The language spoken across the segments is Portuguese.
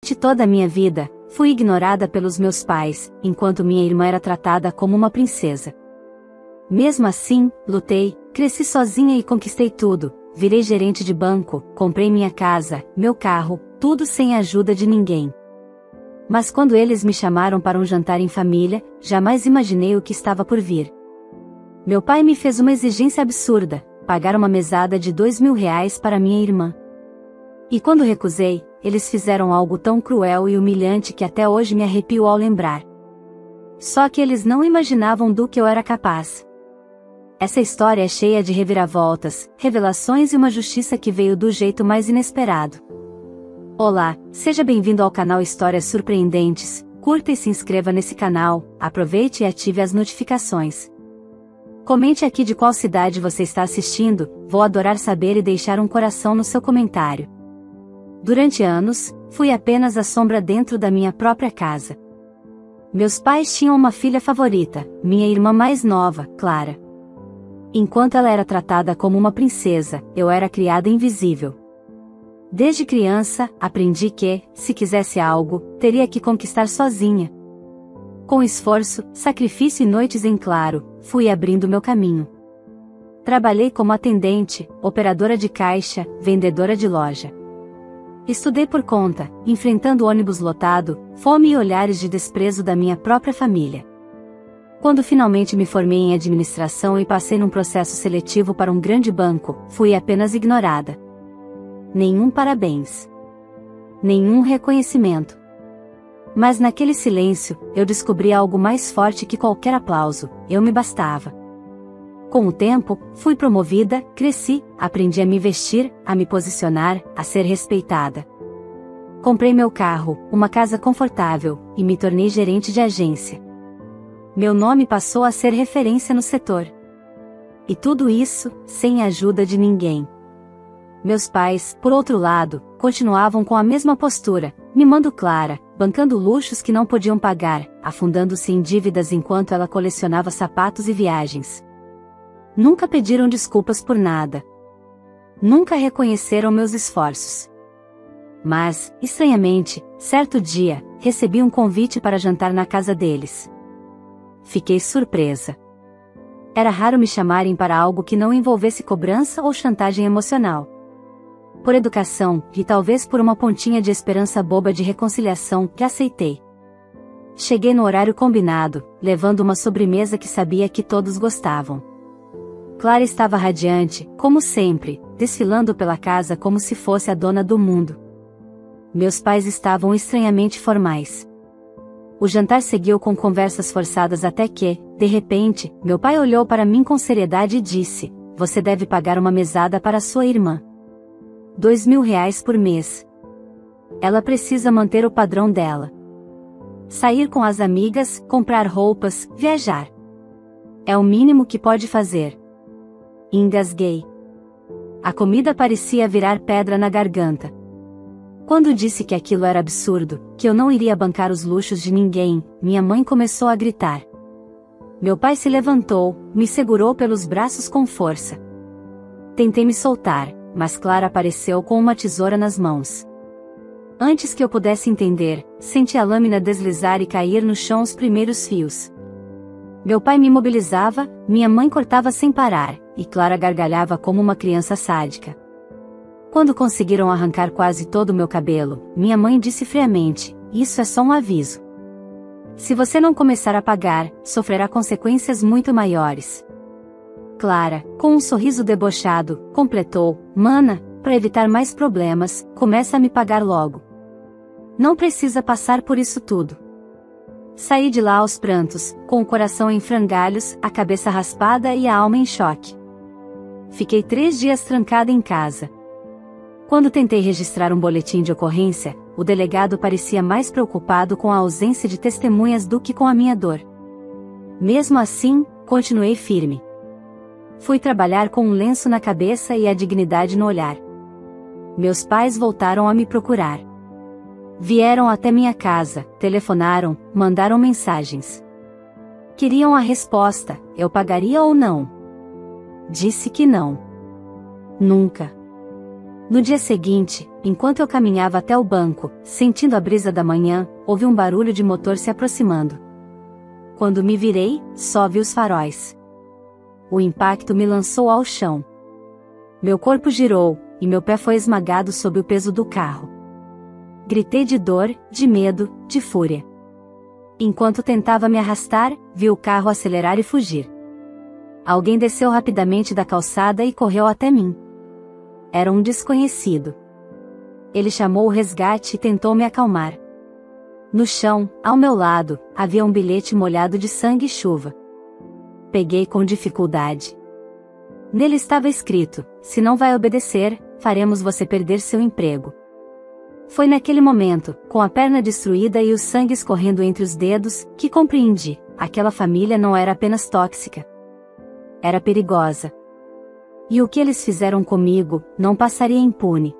Durante toda a minha vida, fui ignorada pelos meus pais, enquanto minha irmã era tratada como uma princesa. Mesmo assim, lutei, cresci sozinha e conquistei tudo. Virei gerente de banco, comprei minha casa, meu carro, tudo sem a ajuda de ninguém. Mas quando eles me chamaram para um jantar em família, jamais imaginei o que estava por vir. Meu pai me fez uma exigência absurda, pagar uma mesada de R$ 2.000 para minha irmã. E quando recusei, eles fizeram algo tão cruel e humilhante que até hoje me arrepio ao lembrar. Só que eles não imaginavam do que eu era capaz. Essa história é cheia de reviravoltas, revelações e uma justiça que veio do jeito mais inesperado. Olá, seja bem-vindo ao canal Histórias Surpreendentes. Curta e se inscreva nesse canal, aproveite e ative as notificações. Comente aqui de qual cidade você está assistindo, vou adorar saber e deixar um coração no seu comentário. Durante anos, fui apenas a sombra dentro da minha própria casa. Meus pais tinham uma filha favorita, minha irmã mais nova, Clara. Enquanto ela era tratada como uma princesa, eu era criada invisível. Desde criança, aprendi que, se quisesse algo, teria que conquistar sozinha. Com esforço, sacrifício e noites em claro, fui abrindo meu caminho. Trabalhei como atendente, operadora de caixa, vendedora de loja. Estudei por conta, enfrentando ônibus lotado, fome e olhares de desprezo da minha própria família. Quando finalmente me formei em administração e passei num processo seletivo para um grande banco, fui apenas ignorada. Nenhum parabéns. Nenhum reconhecimento. Mas naquele silêncio, eu descobri algo mais forte que qualquer aplauso: eu me bastava. Com o tempo, fui promovida, cresci, aprendi a me vestir, a me posicionar, a ser respeitada. Comprei meu carro, uma casa confortável, e me tornei gerente de agência. Meu nome passou a ser referência no setor. E tudo isso, sem a ajuda de ninguém. Meus pais, por outro lado, continuavam com a mesma postura, mimando Clara, bancando luxos que não podiam pagar, afundando-se em dívidas enquanto ela colecionava sapatos e viagens. Nunca pediram desculpas por nada. Nunca reconheceram meus esforços. Mas, estranhamente, certo dia, recebi um convite para jantar na casa deles. Fiquei surpresa. Era raro me chamarem para algo que não envolvesse cobrança ou chantagem emocional. Por educação, e talvez por uma pontinha de esperança boba de reconciliação, que aceitei. Cheguei no horário combinado, levando uma sobremesa que sabia que todos gostavam. Clara estava radiante, como sempre, desfilando pela casa como se fosse a dona do mundo. Meus pais estavam estranhamente formais. O jantar seguiu com conversas forçadas até que, de repente, meu pai olhou para mim com seriedade e disse: "Você deve pagar uma mesada para sua irmã. R$ 2.000 por mês. Ela precisa manter o padrão dela. Sair com as amigas, comprar roupas, viajar. É o mínimo que pode fazer." Engasguei. A comida parecia virar pedra na garganta. Quando disse que aquilo era absurdo, que eu não iria bancar os luxos de ninguém, minha mãe começou a gritar. Meu pai se levantou, me segurou pelos braços com força. Tentei me soltar, mas Clara apareceu com uma tesoura nas mãos. Antes que eu pudesse entender, senti a lâmina deslizar e cair no chão os primeiros fios. Meu pai me imobilizava, minha mãe cortava sem parar, e Clara gargalhava como uma criança sádica. Quando conseguiram arrancar quase todo o meu cabelo, minha mãe disse friamente: "Isso é só um aviso. Se você não começar a pagar, sofrerá consequências muito maiores." Clara, com um sorriso debochado, completou: "Mana, para evitar mais problemas, começa a me pagar logo. Não precisa passar por isso tudo." Saí de lá aos prantos, com o coração em frangalhos, a cabeça raspada e a alma em choque. Fiquei 3 dias trancada em casa. Quando tentei registrar um boletim de ocorrência, o delegado parecia mais preocupado com a ausência de testemunhas do que com a minha dor. Mesmo assim, continuei firme. Fui trabalhar com um lenço na cabeça e a dignidade no olhar. Meus pais voltaram a me procurar. Vieram até minha casa, telefonaram, mandaram mensagens. Queriam a resposta: eu pagaria ou não? Disse que não. Nunca. No dia seguinte, enquanto eu caminhava até o banco, sentindo a brisa da manhã, ouvi um barulho de motor se aproximando. Quando me virei, só vi os faróis. O impacto me lançou ao chão. Meu corpo girou, e meu pé foi esmagado sob o peso do carro. Gritei de dor, de medo, de fúria. Enquanto tentava me arrastar, vi o carro acelerar e fugir. Alguém desceu rapidamente da calçada e correu até mim. Era um desconhecido. Ele chamou o resgate e tentou me acalmar. No chão, ao meu lado, havia um bilhete molhado de sangue e chuva. Peguei com dificuldade. Nele estava escrito: se não vai obedecer, faremos você perder seu emprego. Foi naquele momento, com a perna destruída e o sangue escorrendo entre os dedos, que compreendi: aquela família não era apenas tóxica. Era perigosa. E o que eles fizeram comigo, não passaria impune.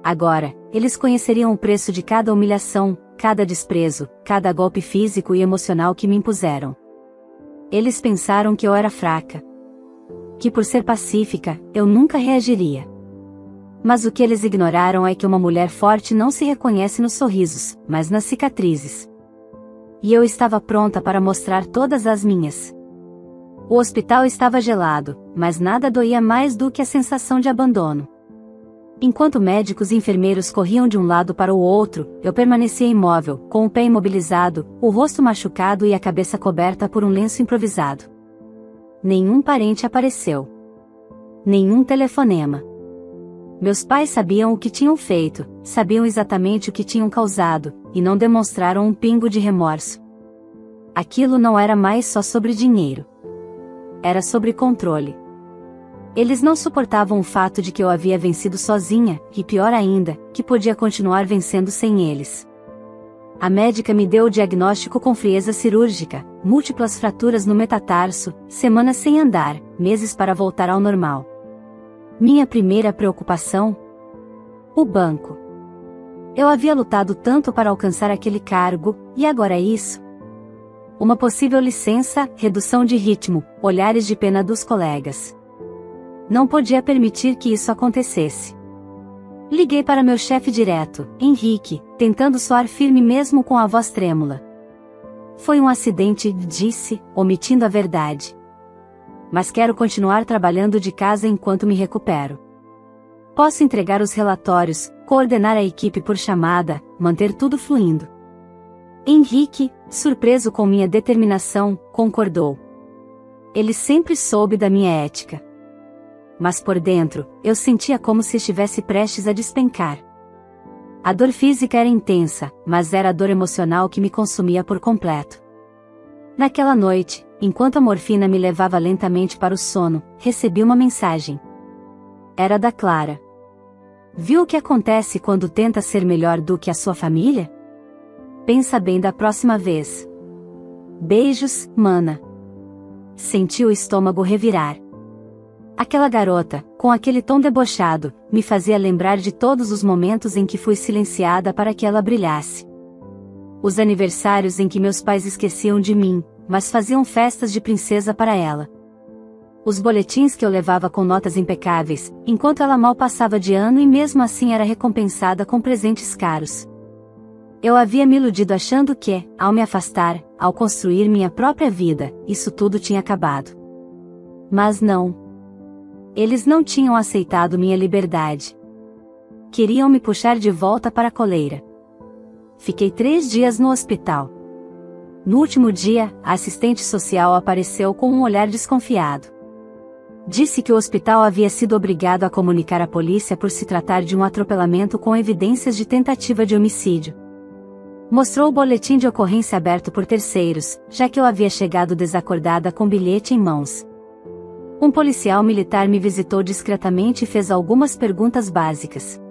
Agora, eles conheceriam o preço de cada humilhação, cada desprezo, cada golpe físico e emocional que me impuseram. Eles pensaram que eu era fraca. Que por ser pacífica, eu nunca reagiria. Mas o que eles ignoraram é que uma mulher forte não se reconhece nos sorrisos, mas nas cicatrizes. E eu estava pronta para mostrar todas as minhas. O hospital estava gelado, mas nada doía mais do que a sensação de abandono. Enquanto médicos e enfermeiros corriam de um lado para o outro, eu permanecia imóvel, com o pé imobilizado, o rosto machucado e a cabeça coberta por um lenço improvisado. Nenhum parente apareceu. Nenhum telefonema. Meus pais sabiam o que tinham feito, sabiam exatamente o que tinham causado, e não demonstraram um pingo de remorso. Aquilo não era mais só sobre dinheiro. Era sobre controle. Eles não suportavam o fato de que eu havia vencido sozinha, e pior ainda, que podia continuar vencendo sem eles. A médica me deu o diagnóstico com frieza cirúrgica, múltiplas fraturas no metatarso, semanas sem andar, meses para voltar ao normal. Minha primeira preocupação? O banco. Eu havia lutado tanto para alcançar aquele cargo, e agora isso? Uma possível licença, redução de ritmo, olhares de pena dos colegas. Não podia permitir que isso acontecesse. Liguei para meu chefe direto, Henrique, tentando soar firme mesmo com a voz trêmula. Foi um acidente, disse, omitindo a verdade. Mas quero continuar trabalhando de casa enquanto me recupero. Posso entregar os relatórios, coordenar a equipe por chamada, manter tudo fluindo. Henrique, surpreso com minha determinação, concordou. Ele sempre soube da minha ética. Mas por dentro, eu sentia como se estivesse prestes a despencar. A dor física era intensa, mas era a dor emocional que me consumia por completo. Naquela noite, enquanto a morfina me levava lentamente para o sono, recebi uma mensagem. Era da Clara. Viu o que acontece quando tenta ser melhor do que a sua família? Pensa bem da próxima vez. Beijos, mana. Senti o estômago revirar. Aquela garota, com aquele tom debochado, me fazia lembrar de todos os momentos em que fui silenciada para que ela brilhasse. Os aniversários em que meus pais esqueciam de mim, mas faziam festas de princesa para ela. Os boletins que eu levava com notas impecáveis, enquanto ela mal passava de ano e mesmo assim era recompensada com presentes caros. Eu havia me iludido achando que, ao me afastar, ao construir minha própria vida, isso tudo tinha acabado. Mas não. Eles não tinham aceitado minha liberdade. Queriam me puxar de volta para a coleira. Fiquei 3 dias no hospital. No último dia, a assistente social apareceu com um olhar desconfiado. Disse que o hospital havia sido obrigado a comunicar à polícia por se tratar de um atropelamento com evidências de tentativa de homicídio. Mostrou o boletim de ocorrência aberto por terceiros, já que eu havia chegado desacordada com bilhete em mãos. Um policial militar me visitou discretamente e fez algumas perguntas básicas.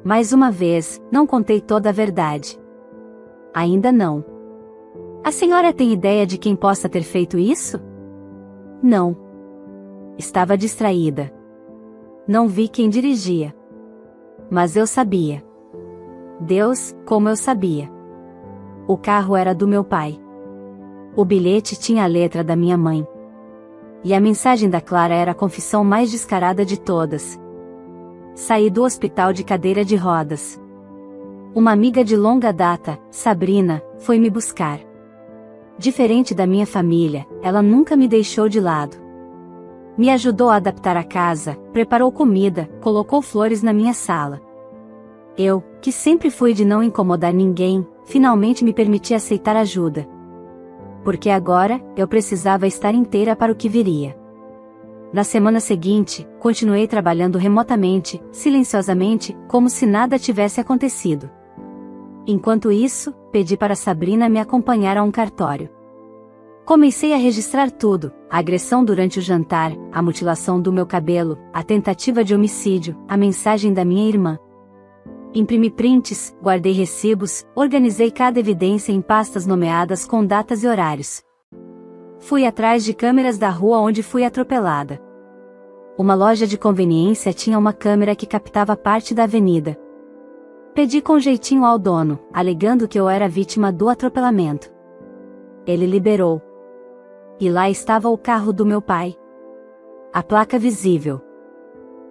Mais uma vez, não contei toda a verdade. Ainda não. A senhora tem ideia de quem possa ter feito isso? Não. Estava distraída. Não vi quem dirigia. Mas eu sabia. Deus, como eu sabia. O carro era do meu pai. O bilhete tinha a letra da minha mãe. E a mensagem da Clara era a confissão mais descarada de todas. Saí do hospital de cadeira de rodas. Uma amiga de longa data, Sabrina, foi me buscar. Diferente da minha família, ela nunca me deixou de lado. Me ajudou a adaptar a casa, preparou comida, colocou flores na minha sala. Eu, que sempre fui de não incomodar ninguém, finalmente me permiti aceitar ajuda. Porque agora, eu precisava estar inteira para o que viria. Na semana seguinte, continuei trabalhando remotamente, silenciosamente, como se nada tivesse acontecido. Enquanto isso, pedi para Sabrina me acompanhar a um cartório. Comecei a registrar tudo: a agressão durante o jantar, a mutilação do meu cabelo, a tentativa de homicídio, a mensagem da minha irmã. Imprimi prints, guardei recibos, organizei cada evidência em pastas nomeadas com datas e horários. Fui atrás de câmeras da rua onde fui atropelada. Uma loja de conveniência tinha uma câmera que captava parte da avenida. Pedi com jeitinho ao dono, alegando que eu era vítima do atropelamento. Ele liberou. E lá estava o carro do meu pai. A placa visível.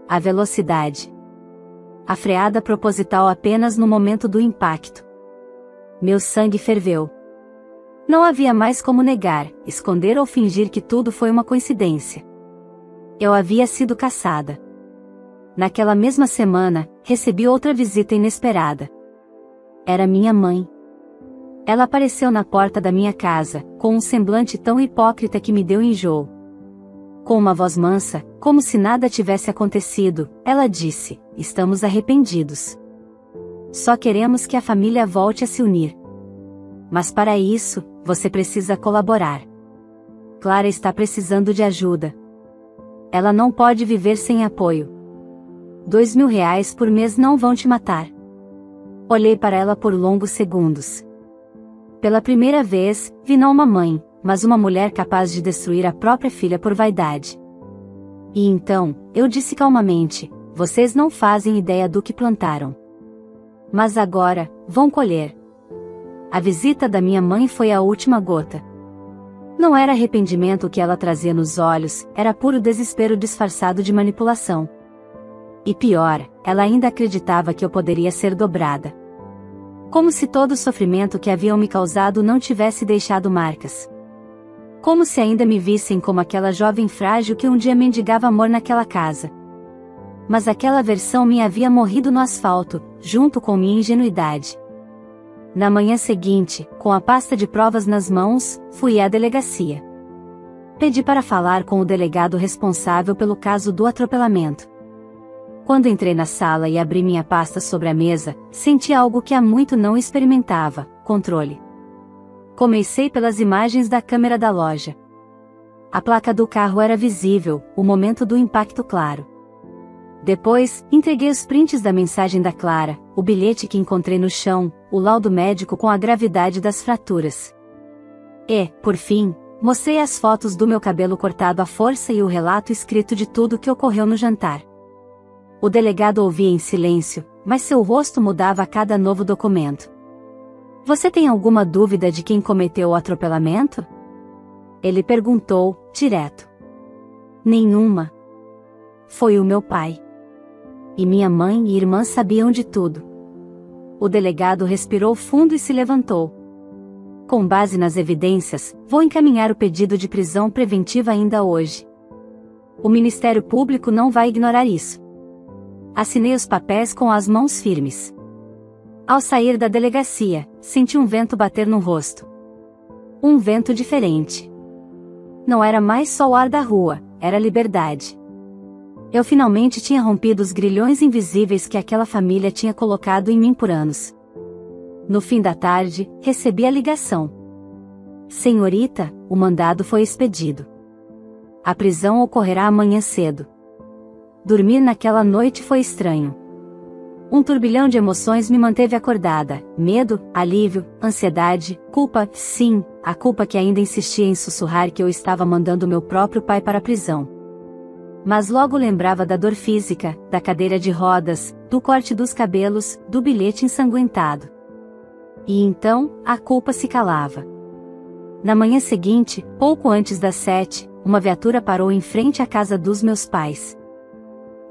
A velocidade. A freada proposital apenas no momento do impacto. Meu sangue ferveu. Não havia mais como negar, esconder ou fingir que tudo foi uma coincidência. Eu havia sido caçada. Naquela mesma semana, recebi outra visita inesperada. Era minha mãe. Ela apareceu na porta da minha casa, com um semblante tão hipócrita que me deu enjoo. Com uma voz mansa, como se nada tivesse acontecido, ela disse: "Estamos arrependidos. Só queremos que a família volte a se unir. Mas para isso, você precisa colaborar. Clara está precisando de ajuda. Ela não pode viver sem apoio. R$ 2.000 por mês não vão te matar." Olhei para ela por longos segundos. Pela primeira vez, vi não uma mãe, mas uma mulher capaz de destruir a própria filha por vaidade. E então, eu disse calmamente: "Vocês não fazem ideia do que plantaram. Mas agora, vão colher." A visita da minha mãe foi a última gota. Não era arrependimento o que ela trazia nos olhos, era puro desespero disfarçado de manipulação. E pior, ela ainda acreditava que eu poderia ser dobrada. Como se todo o sofrimento que haviam me causado não tivesse deixado marcas. Como se ainda me vissem como aquela jovem frágil que um dia mendigava amor naquela casa. Mas aquela versão minha havia morrido no asfalto, junto com minha ingenuidade. Na manhã seguinte, com a pasta de provas nas mãos, fui à delegacia. Pedi para falar com o delegado responsável pelo caso do atropelamento. Quando entrei na sala e abri minha pasta sobre a mesa, senti algo que há muito não experimentava: controle. Comecei pelas imagens da câmera da loja. A placa do carro era visível, o momento do impacto claro. Depois, entreguei os prints da mensagem da Clara, o bilhete que encontrei no chão, o laudo médico com a gravidade das fraturas. E, por fim, mostrei as fotos do meu cabelo cortado à força e o relato escrito de tudo o que ocorreu no jantar. O delegado ouvia em silêncio, mas seu rosto mudava a cada novo documento. "Você tem alguma dúvida de quem cometeu o atropelamento?" Ele perguntou, direto. "Nenhuma. Foi o meu pai. E minha mãe e irmã sabiam de tudo." O delegado respirou fundo e se levantou. "Com base nas evidências, vou encaminhar o pedido de prisão preventiva ainda hoje. O Ministério Público não vai ignorar isso." Assinei os papéis com as mãos firmes. Ao sair da delegacia, senti um vento bater no rosto. Um vento diferente. Não era mais só o ar da rua, era liberdade. Eu finalmente tinha rompido os grilhões invisíveis que aquela família tinha colocado em mim por anos. No fim da tarde, recebi a ligação. "Senhorita, o mandado foi expedido. A prisão ocorrerá amanhã cedo." Dormir naquela noite foi estranho. Um turbilhão de emoções me manteve acordada: medo, alívio, ansiedade, culpa, sim, a culpa que ainda insistia em sussurrar que eu estava mandando meu próprio pai para a prisão. Mas logo lembrava da dor física, da cadeira de rodas, do corte dos cabelos, do bilhete ensanguentado. E então, a culpa se calava. Na manhã seguinte, pouco antes das 7, uma viatura parou em frente à casa dos meus pais.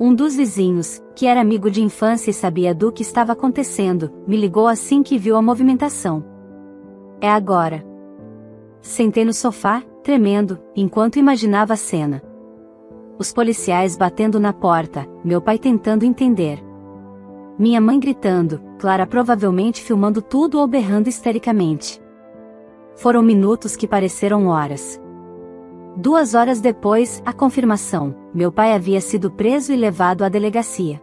Um dos vizinhos, que era amigo de infância e sabia do que estava acontecendo, me ligou assim que viu a movimentação. É agora. Sentei no sofá, tremendo, enquanto imaginava a cena. Os policiais batendo na porta, meu pai tentando entender. Minha mãe gritando, Clara provavelmente filmando tudo ou berrando histericamente. Foram minutos que pareceram horas. 2 horas depois, a confirmação: meu pai havia sido preso e levado à delegacia.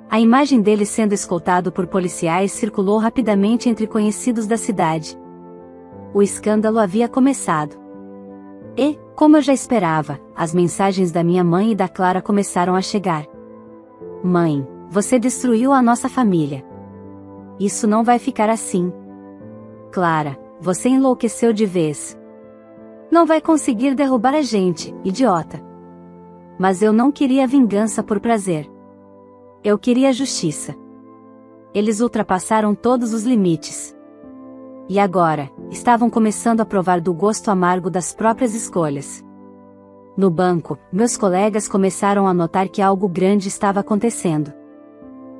A imagem dele sendo escoltado por policiais circulou rapidamente entre conhecidos da cidade. O escândalo havia começado. E, como eu já esperava, as mensagens da minha mãe e da Clara começaram a chegar. Mãe, você destruiu a nossa família. Isso não vai ficar assim. Clara, você enlouqueceu de vez. Não vai conseguir derrubar a gente, idiota. Mas eu não queria vingança por prazer. Eu queria justiça. Eles ultrapassaram todos os limites. E agora, estavam começando a provar do gosto amargo das próprias escolhas. No banco, meus colegas começaram a notar que algo grande estava acontecendo.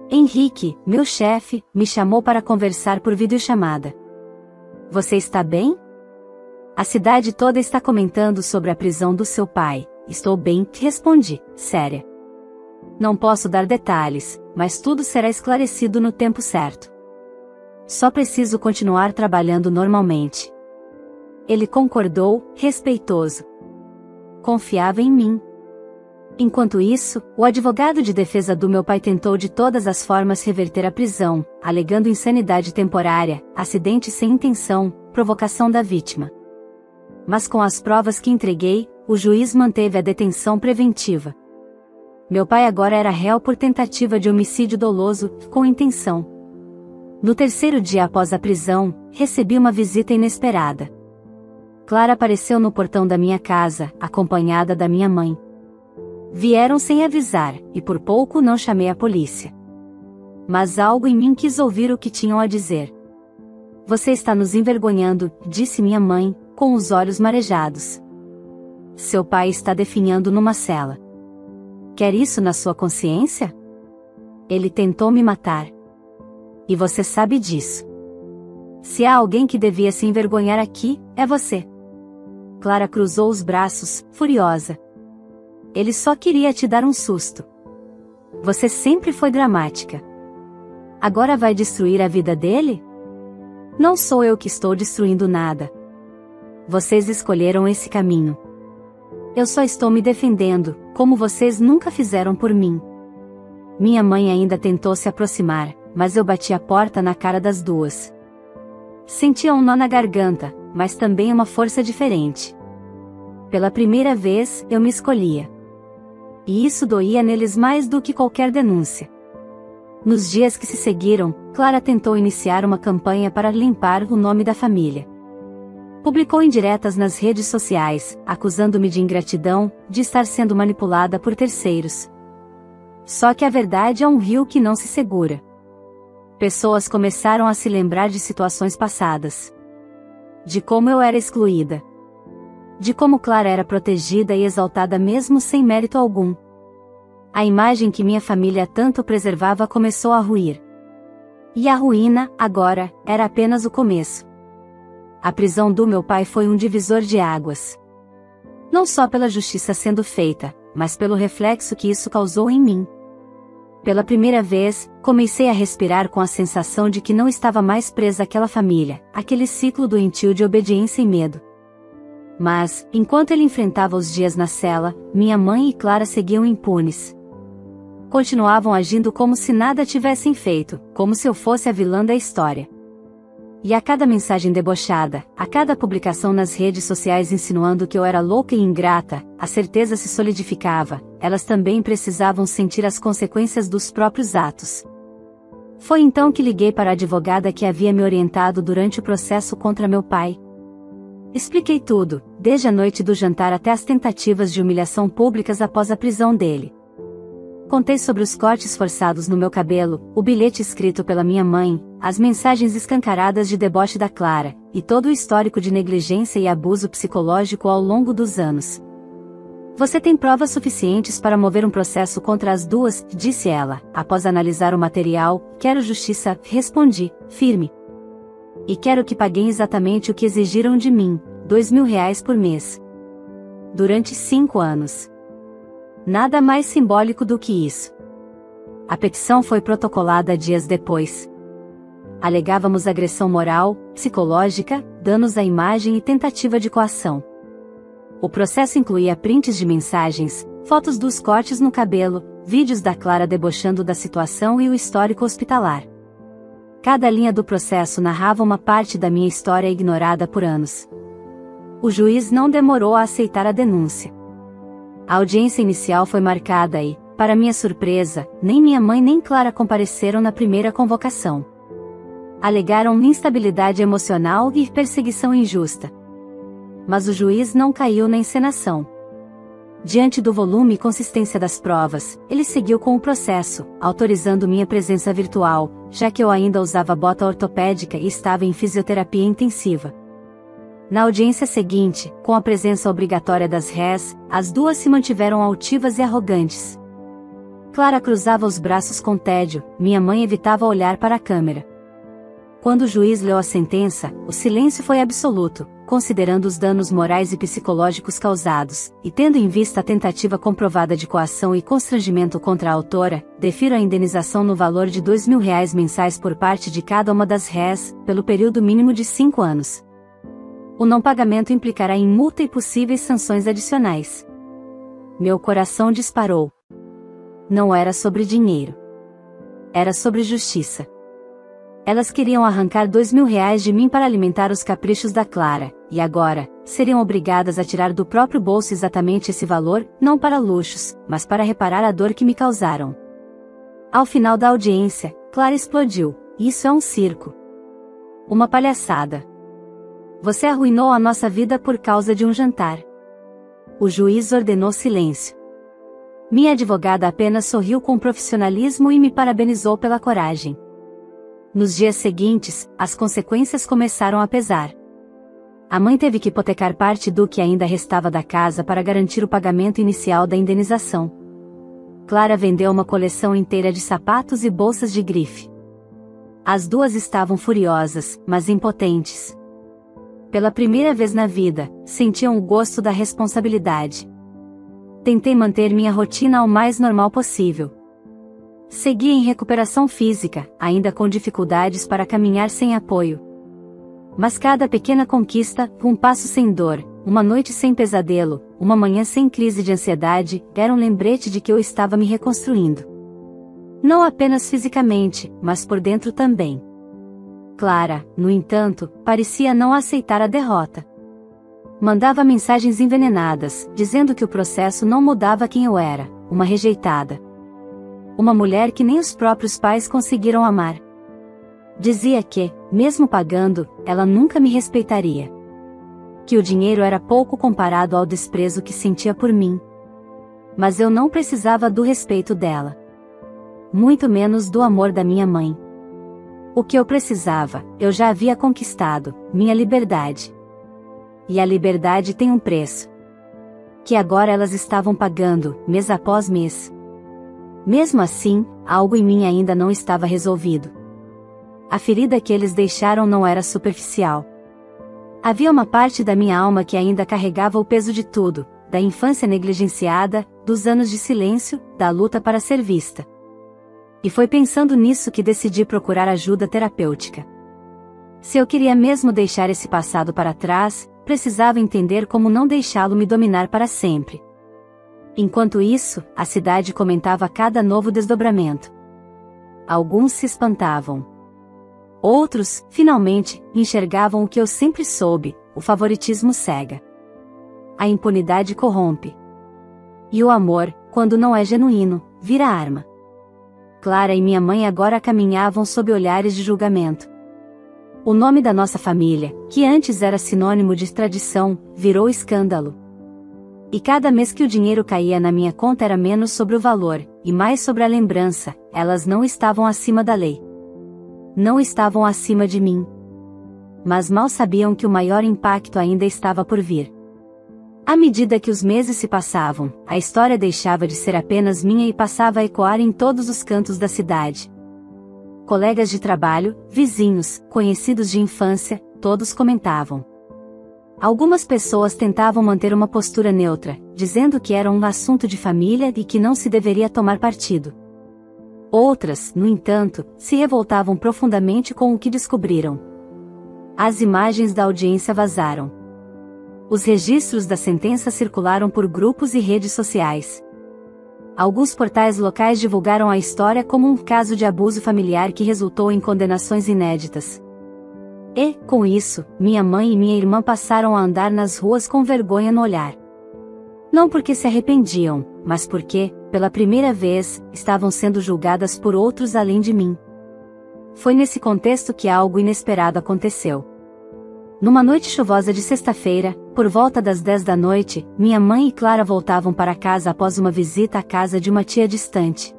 Henrique, meu chefe, me chamou para conversar por videochamada. Você está bem? A cidade toda está comentando sobre a prisão do seu pai. Estou bem, respondi, séria. Não posso dar detalhes, mas tudo será esclarecido no tempo certo. Só preciso continuar trabalhando normalmente. Ele concordou, respeitoso. Confiava em mim. Enquanto isso, o advogado de defesa do meu pai tentou de todas as formas reverter a prisão, alegando insanidade temporária, acidente sem intenção, provocação da vítima. Mas com as provas que entreguei, o juiz manteve a detenção preventiva. Meu pai agora era réu por tentativa de homicídio doloso, com intenção. No terceiro dia após a prisão, recebi uma visita inesperada. Clara apareceu no portão da minha casa, acompanhada da minha mãe. Vieram sem avisar, e por pouco não chamei a polícia. Mas algo em mim quis ouvir o que tinham a dizer. Você está nos envergonhando, disse minha mãe, com os olhos marejados. Seu pai está definhando numa cela. Quer isso na sua consciência? Ele tentou me matar. E você sabe disso. Se há alguém que devia se envergonhar aqui, é você. Clara cruzou os braços, furiosa. Ele só queria te dar um susto. Você sempre foi dramática. Agora vai destruir a vida dele? Não sou eu que estou destruindo nada. Vocês escolheram esse caminho. Eu só estou me defendendo, como vocês nunca fizeram por mim. Minha mãe ainda tentou se aproximar, mas eu bati a porta na cara das duas. Sentia um nó na garganta, mas também uma força diferente. Pela primeira vez, eu me escolhia. E isso doía neles mais do que qualquer denúncia. Nos dias que se seguiram, Clara tentou iniciar uma campanha para limpar o nome da família. Publicou indiretas nas redes sociais, acusando-me de ingratidão, de estar sendo manipulada por terceiros. Só que a verdade é um rio que não se segura. Pessoas começaram a se lembrar de situações passadas. De como eu era excluída. De como Clara era protegida e exaltada mesmo sem mérito algum. A imagem que minha família tanto preservava começou a ruir. E a ruína, agora, era apenas o começo. A prisão do meu pai foi um divisor de águas. Não só pela justiça sendo feita, mas pelo reflexo que isso causou em mim. Pela primeira vez, comecei a respirar com a sensação de que não estava mais presa àquela família, aquele ciclo doentio de obediência e medo. Mas, enquanto ele enfrentava os dias na cela, minha mãe e Clara seguiam impunes. Continuavam agindo como se nada tivessem feito, como se eu fosse a vilã da história. E a cada mensagem debochada, a cada publicação nas redes sociais insinuando que eu era louca e ingrata, a certeza se solidificava, elas também precisavam sentir as consequências dos próprios atos. Foi então que liguei para a advogada que havia me orientado durante o processo contra meu pai. Expliquei tudo, desde a noite do jantar até as tentativas de humilhação públicas após a prisão dele. Contei sobre os cortes forçados no meu cabelo, o bilhete escrito pela minha mãe, as mensagens escancaradas de deboche da Clara, e todo o histórico de negligência e abuso psicológico ao longo dos anos. Você tem provas suficientes para mover um processo contra as duas, disse ela, após analisar o material. Quero justiça, respondi, firme. E quero que paguem exatamente o que exigiram de mim, R$ 2.000 por mês. Durante 5 anos. Nada mais simbólico do que isso. A petição foi protocolada dias depois. Alegávamos agressão moral, psicológica, danos à imagem e tentativa de coação. O processo incluía prints de mensagens, fotos dos cortes no cabelo, vídeos da Clara debochando da situação e o histórico hospitalar. Cada linha do processo narrava uma parte da minha história ignorada por anos. O juiz não demorou a aceitar a denúncia. A audiência inicial foi marcada e, para minha surpresa, nem minha mãe nem Clara compareceram na primeira convocação. Alegaram instabilidade emocional e perseguição injusta. Mas o juiz não caiu na encenação. Diante do volume e consistência das provas, ele seguiu com o processo, autorizando minha presença virtual, já que eu ainda usava bota ortopédica e estava em fisioterapia intensiva. Na audiência seguinte, com a presença obrigatória das réis, as duas se mantiveram altivas e arrogantes. Clara cruzava os braços com tédio, minha mãe evitava olhar para a câmera. Quando o juiz leu a sentença, o silêncio foi absoluto, considerando os danos morais e psicológicos causados, e tendo em vista a tentativa comprovada de coação e constrangimento contra a autora, defiro a indenização no valor de R$ 2.000 mensais por parte de cada uma das réis, pelo período mínimo de 5 anos. O não pagamento implicará em multa e possíveis sanções adicionais. Meu coração disparou. Não era sobre dinheiro. Era sobre justiça. Elas queriam arrancar R$ 2.000 de mim para alimentar os caprichos da Clara, e agora, seriam obrigadas a tirar do próprio bolso exatamente esse valor, não para luxos, mas para reparar a dor que me causaram. Ao final da audiência, Clara explodiu. Isso é um circo. Uma palhaçada. Você arruinou a nossa vida por causa de um jantar. O juiz ordenou silêncio. Minha advogada apenas sorriu com profissionalismo e me parabenizou pela coragem. Nos dias seguintes, as consequências começaram a pesar. A mãe teve que hipotecar parte do que ainda restava da casa para garantir o pagamento inicial da indenização. Clara vendeu uma coleção inteira de sapatos e bolsas de grife. As duas estavam furiosas, mas impotentes. Pela primeira vez na vida, sentiam o gosto da responsabilidade. Tentei manter minha rotina o mais normal possível. Segui em recuperação física, ainda com dificuldades para caminhar sem apoio. Mas cada pequena conquista, um passo sem dor, uma noite sem pesadelo, uma manhã sem crise de ansiedade, era um lembrete de que eu estava me reconstruindo. Não apenas fisicamente, mas por dentro também. Clara, no entanto, parecia não aceitar a derrota. Mandava mensagens envenenadas, dizendo que o processo não mudava quem eu era, uma rejeitada. Uma mulher que nem os próprios pais conseguiram amar. Dizia que, mesmo pagando, ela nunca me respeitaria. Que o dinheiro era pouco comparado ao desprezo que sentia por mim. Mas eu não precisava do respeito dela. Muito menos do amor da minha mãe. O que eu precisava, eu já havia conquistado, minha liberdade. E a liberdade tem um preço. Que agora elas estavam pagando, mês após mês. Mesmo assim, algo em mim ainda não estava resolvido. A ferida que eles deixaram não era superficial. Havia uma parte da minha alma que ainda carregava o peso de tudo, da infância negligenciada, dos anos de silêncio, da luta para ser vista. E foi pensando nisso que decidi procurar ajuda terapêutica. Se eu queria mesmo deixar esse passado para trás, precisava entender como não deixá-lo me dominar para sempre. Enquanto isso, a cidade comentava cada novo desdobramento. Alguns se espantavam. Outros, finalmente, enxergavam o que eu sempre soube: o favoritismo cega. A impunidade corrompe. E o amor, quando não é genuíno, vira arma. Clara e minha mãe agora caminhavam sob olhares de julgamento. O nome da nossa família, que antes era sinônimo de tradição, virou escândalo. E cada mês que o dinheiro caía na minha conta era menos sobre o valor, e mais sobre a lembrança. Elas não estavam acima da lei. Não estavam acima de mim. Mas mal sabiam que o maior impacto ainda estava por vir. À medida que os meses se passavam, a história deixava de ser apenas minha e passava a ecoar em todos os cantos da cidade. Colegas de trabalho, vizinhos, conhecidos de infância, todos comentavam. Algumas pessoas tentavam manter uma postura neutra, dizendo que era um assunto de família e que não se deveria tomar partido. Outras, no entanto, se revoltavam profundamente com o que descobriram. As imagens da audiência vazaram. Os registros da sentença circularam por grupos e redes sociais. Alguns portais locais divulgaram a história como um caso de abuso familiar que resultou em condenações inéditas. E, com isso, minha mãe e minha irmã passaram a andar nas ruas com vergonha no olhar. Não porque se arrependiam, mas porque, pela primeira vez, estavam sendo julgadas por outros além de mim. Foi nesse contexto que algo inesperado aconteceu. Numa noite chuvosa de sexta-feira, por volta das 10 da noite, minha mãe e Clara voltavam para casa após uma visita à casa de uma tia distante.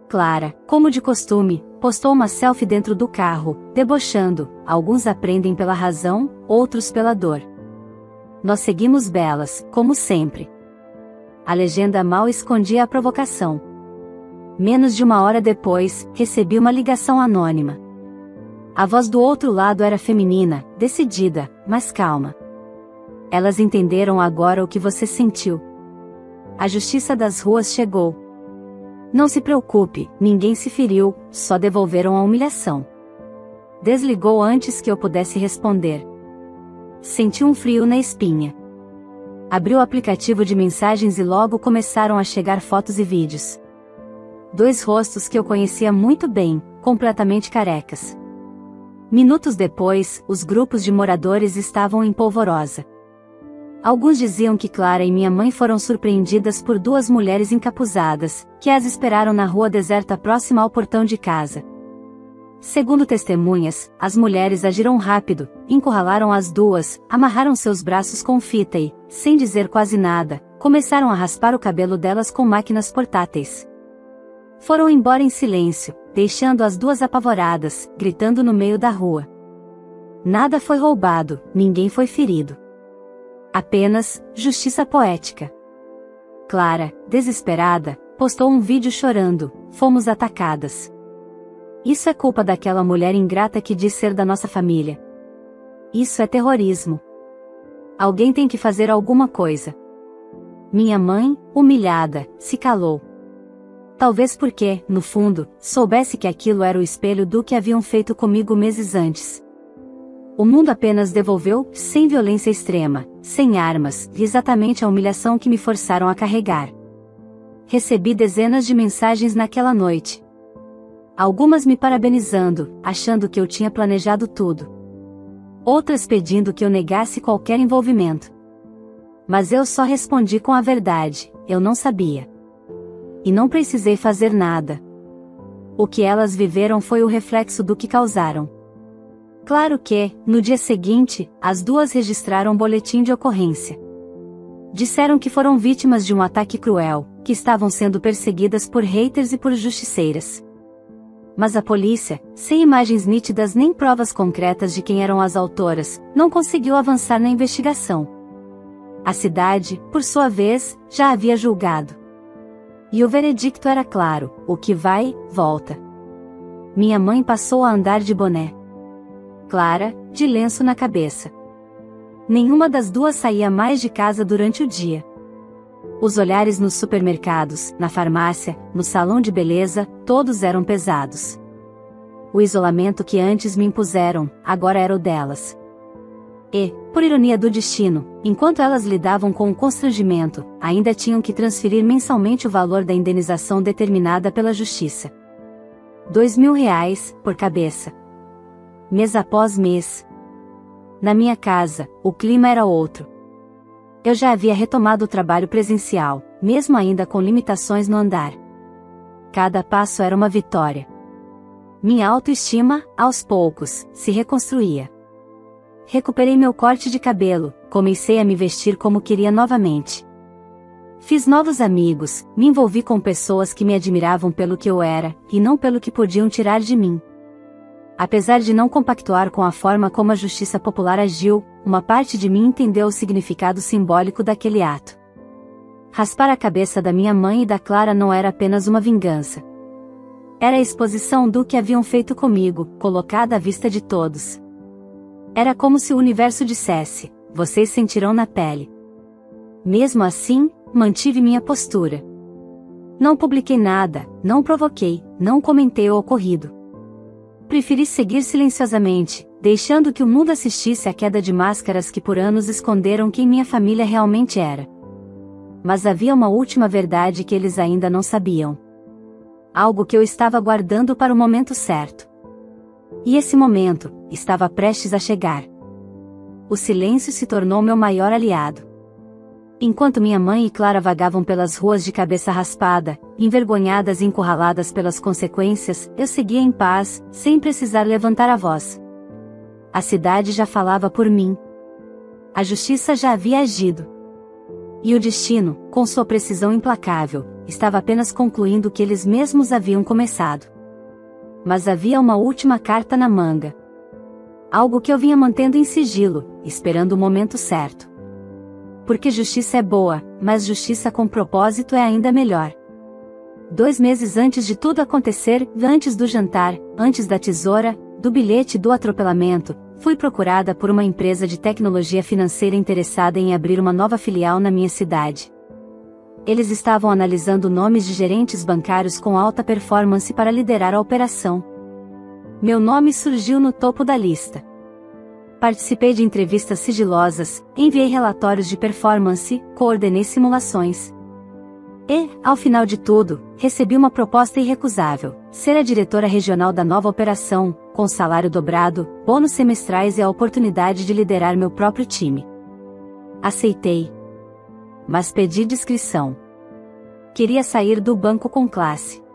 Clara, como de costume, postou uma selfie dentro do carro, debochando. Alguns aprendem pela razão, outros pela dor. Nós seguimos belas, como sempre. A legenda mal escondia a provocação. Menos de uma hora depois, recebi uma ligação anônima. A voz do outro lado era feminina, decidida, mas calma. Elas entenderam agora o que você sentiu. A justiça das ruas chegou. Não se preocupe, ninguém se feriu, só devolveram a humilhação. Desligou antes que eu pudesse responder. Senti um frio na espinha. Abri o aplicativo de mensagens e logo começaram a chegar fotos e vídeos. 2 rostos que eu conhecia muito bem, completamente carecas. Minutos depois, os grupos de moradores estavam em polvorosa. Alguns diziam que Clara e minha mãe foram surpreendidas por 2 mulheres encapuzadas, que as esperaram na rua deserta próxima ao portão de casa. Segundo testemunhas, as mulheres agiram rápido, encurralaram as 2, amarraram seus braços com fita e, sem dizer quase nada, começaram a raspar o cabelo delas com máquinas portáteis. Foram embora em silêncio, deixando as 2 apavoradas, gritando no meio da rua. Nada foi roubado, ninguém foi ferido. Apenas, justiça poética. Clara, desesperada, postou um vídeo chorando. Fomos atacadas. Isso é culpa daquela mulher ingrata que diz ser da nossa família. Isso é terrorismo. Alguém tem que fazer alguma coisa. Minha mãe, humilhada, se calou. Talvez porque, no fundo, soubesse que aquilo era o espelho do que haviam feito comigo meses antes. O mundo apenas devolveu, sem violência extrema, sem armas, exatamente a humilhação que me forçaram a carregar. Recebi dezenas de mensagens naquela noite. Algumas me parabenizando, achando que eu tinha planejado tudo. Outras pedindo que eu negasse qualquer envolvimento. Mas eu só respondi com a verdade, eu não sabia. E não precisei fazer nada. O que elas viveram foi o reflexo do que causaram. Claro que, no dia seguinte, as 2 registraram um boletim de ocorrência. Disseram que foram vítimas de um ataque cruel, que estavam sendo perseguidas por haters e por justiceiras. Mas a polícia, sem imagens nítidas nem provas concretas de quem eram as autoras, não conseguiu avançar na investigação. A cidade, por sua vez, já havia julgado. E o veredicto era claro: o que vai, volta. Minha mãe passou a andar de boné. Clara, de lenço na cabeça. Nenhuma das 2 saía mais de casa durante o dia. Os olhares nos supermercados, na farmácia, no salão de beleza, todos eram pesados. O isolamento que antes me impuseram, agora era o delas. E, por ironia do destino, enquanto elas lidavam com o constrangimento, ainda tinham que transferir mensalmente o valor da indenização determinada pela justiça. R$ 2.000, por cabeça. Mês após mês. Na minha casa, o clima era outro. Eu já havia retomado o trabalho presencial, mesmo ainda com limitações no andar. Cada passo era uma vitória. Minha autoestima, aos poucos, se reconstruía. Recuperei meu corte de cabelo, comecei a me vestir como queria novamente. Fiz novos amigos, me envolvi com pessoas que me admiravam pelo que eu era, e não pelo que podiam tirar de mim. Apesar de não compactuar com a forma como a justiça popular agiu, uma parte de mim entendeu o significado simbólico daquele ato. Raspar a cabeça da minha mãe e da Clara não era apenas uma vingança. Era a exposição do que haviam feito comigo, colocada à vista de todos. Era como se o universo dissesse: vocês sentirão na pele. Mesmo assim, mantive minha postura. Não publiquei nada, não provoquei, não comentei o ocorrido. Preferi seguir silenciosamente, deixando que o mundo assistisse à queda de máscaras que por anos esconderam quem minha família realmente era. Mas havia uma última verdade que eles ainda não sabiam. Algo que eu estava guardando para o momento certo. E esse momento estava prestes a chegar. O silêncio se tornou meu maior aliado. Enquanto minha mãe e Clara vagavam pelas ruas de cabeça raspada, envergonhadas e encurraladas pelas consequências, eu seguia em paz, sem precisar levantar a voz. A cidade já falava por mim. A justiça já havia agido. E o destino, com sua precisão implacável, estava apenas concluindo o que eles mesmos haviam começado. Mas havia uma última carta na manga. Algo que eu vinha mantendo em sigilo, esperando o momento certo. Porque justiça é boa, mas justiça com propósito é ainda melhor. 2 meses antes de tudo acontecer, antes do jantar, antes da tesoura, do bilhete e do atropelamento, fui procurada por uma empresa de tecnologia financeira interessada em abrir uma nova filial na minha cidade. Eles estavam analisando nomes de gerentes bancários com alta performance para liderar a operação. Meu nome surgiu no topo da lista. Participei de entrevistas sigilosas, enviei relatórios de performance, coordenei simulações. E, ao final de tudo, recebi uma proposta irrecusável: ser a diretora regional da nova operação, com salário dobrado, bônus semestrais e a oportunidade de liderar meu próprio time. Aceitei. Mas pedi discrição. Queria sair do banco com classe.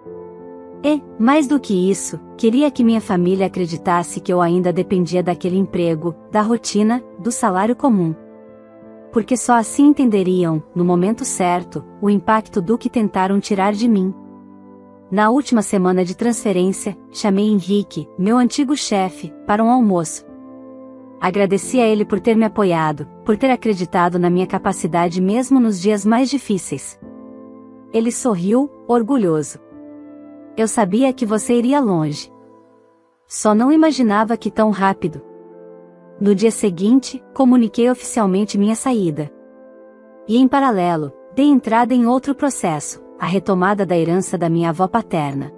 E, mais do que isso, queria que minha família acreditasse que eu ainda dependia daquele emprego, da rotina, do salário comum. Porque só assim entenderiam, no momento certo, o impacto do que tentaram tirar de mim. Na última semana de transferência, chamei Henrique, meu antigo chefe, para um almoço. Agradeci a ele por ter me apoiado, por ter acreditado na minha capacidade mesmo nos dias mais difíceis. Ele sorriu, orgulhoso. Eu sabia que você iria longe. Só não imaginava que tão rápido. No dia seguinte, comuniquei oficialmente minha saída. E em paralelo, dei entrada em outro processo, a retomada da herança da minha avó paterna.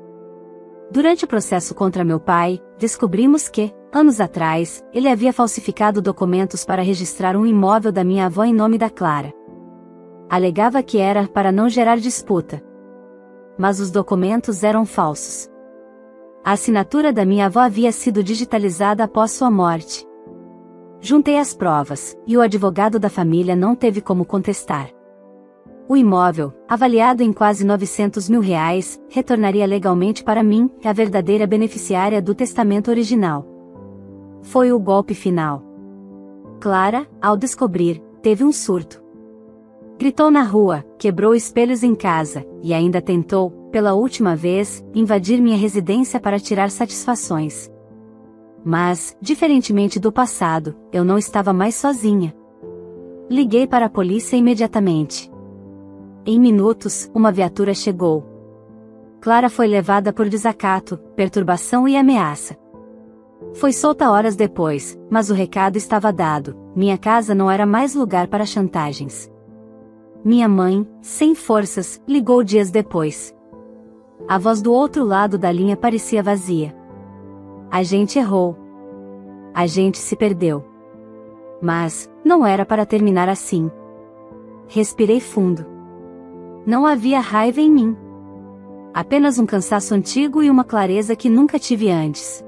Durante o processo contra meu pai, descobrimos que, anos atrás, ele havia falsificado documentos para registrar um imóvel da minha avó em nome da Clara. Alegava que era para não gerar disputa. Mas os documentos eram falsos. A assinatura da minha avó havia sido digitalizada após sua morte. Juntei as provas, e o advogado da família não teve como contestar. O imóvel, avaliado em quase R$900 mil, retornaria legalmente para mim, a verdadeira beneficiária do testamento original. Foi o golpe final. Clara, ao descobrir, teve um surto. Gritou na rua, quebrou espelhos em casa, e ainda tentou, pela última vez, invadir minha residência para tirar satisfações. Mas, diferentemente do passado, eu não estava mais sozinha. Liguei para a polícia imediatamente. Em minutos, uma viatura chegou. Clara foi levada por desacato, perturbação e ameaça. Foi solta horas depois, mas o recado estava dado: minha casa não era mais lugar para chantagens. Minha mãe, sem forças, ligou dias depois. A voz do outro lado da linha parecia vazia. A gente errou. A gente se perdeu. Mas, não era para terminar assim. Respirei fundo. Não havia raiva em mim. Apenas um cansaço antigo e uma clareza que nunca tive antes.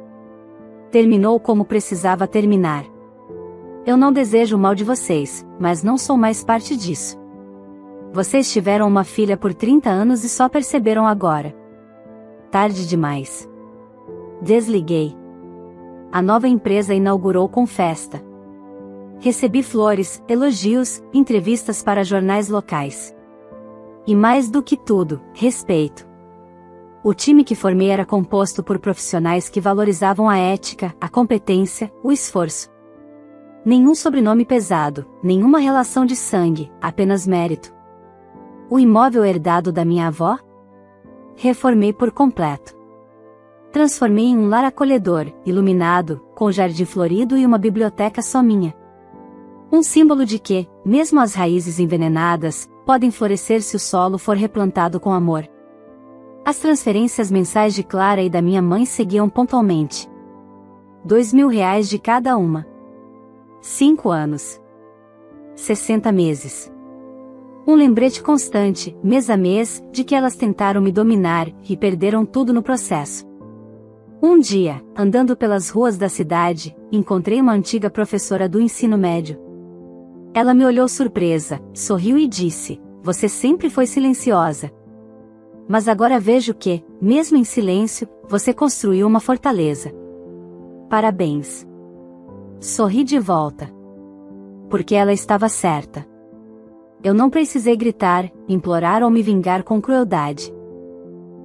Terminou como precisava terminar. Eu não desejo o mal de vocês, mas não sou mais parte disso. Vocês tiveram uma filha por 30 anos e só perceberam agora. Tarde demais. Desliguei. A nova empresa inaugurou com festa. Recebi flores, elogios, entrevistas para jornais locais. E mais do que tudo, respeito. O time que formei era composto por profissionais que valorizavam a ética, a competência, o esforço. Nenhum sobrenome pesado, nenhuma relação de sangue, apenas mérito. O imóvel herdado da minha avó? Reformei por completo. Transformei em um lar acolhedor, iluminado, com jardim florido e uma biblioteca só minha. Um símbolo de que, mesmo as raízes envenenadas, podem florescer se o solo for replantado com amor. As transferências mensais de Clara e da minha mãe seguiam pontualmente. R$ 2.000 de cada uma. 5 anos. 60 meses. Um lembrete constante, mês a mês, de que elas tentaram me dominar, e perderam tudo no processo. Um dia, andando pelas ruas da cidade, encontrei uma antiga professora do ensino médio. Ela me olhou surpresa, sorriu e disse: "Você sempre foi silenciosa. Mas agora vejo que, mesmo em silêncio, você construiu uma fortaleza. Parabéns." Sorri de volta. Porque ela estava certa. Eu não precisei gritar, implorar ou me vingar com crueldade.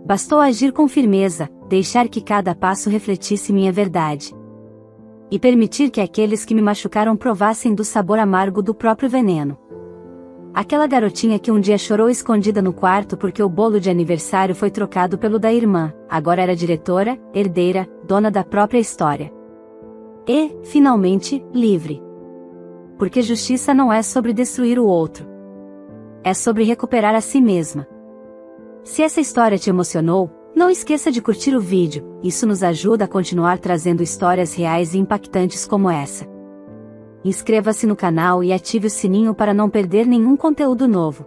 Bastou agir com firmeza, deixar que cada passo refletisse minha verdade. E permitir que aqueles que me machucaram provassem do sabor amargo do próprio veneno. Aquela garotinha que um dia chorou escondida no quarto porque o bolo de aniversário foi trocado pelo da irmã, agora era diretora, herdeira, dona da própria história. E, finalmente, livre. Porque justiça não é sobre destruir o outro. É sobre recuperar a si mesma. Se essa história te emocionou, não esqueça de curtir o vídeo, isso nos ajuda a continuar trazendo histórias reais e impactantes como essa. Inscreva-se no canal e ative o sininho para não perder nenhum conteúdo novo.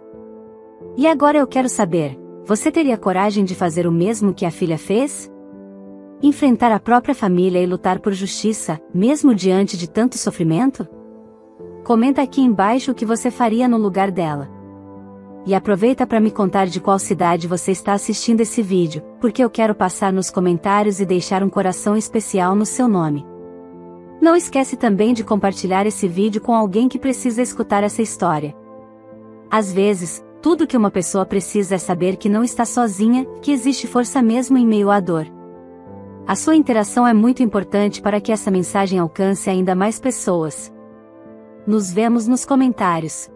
E agora eu quero saber, você teria coragem de fazer o mesmo que a filha fez? Enfrentar a própria família e lutar por justiça, mesmo diante de tanto sofrimento? Comenta aqui embaixo o que você faria no lugar dela. E aproveita para me contar de qual cidade você está assistindo esse vídeo, porque eu quero passar nos comentários e deixar um coração especial no seu nome. Não esquece também de compartilhar esse vídeo com alguém que precisa escutar essa história. Às vezes, tudo que uma pessoa precisa é saber que não está sozinha, que existe força mesmo em meio à dor. A sua interação é muito importante para que essa mensagem alcance ainda mais pessoas. Nos vemos nos comentários.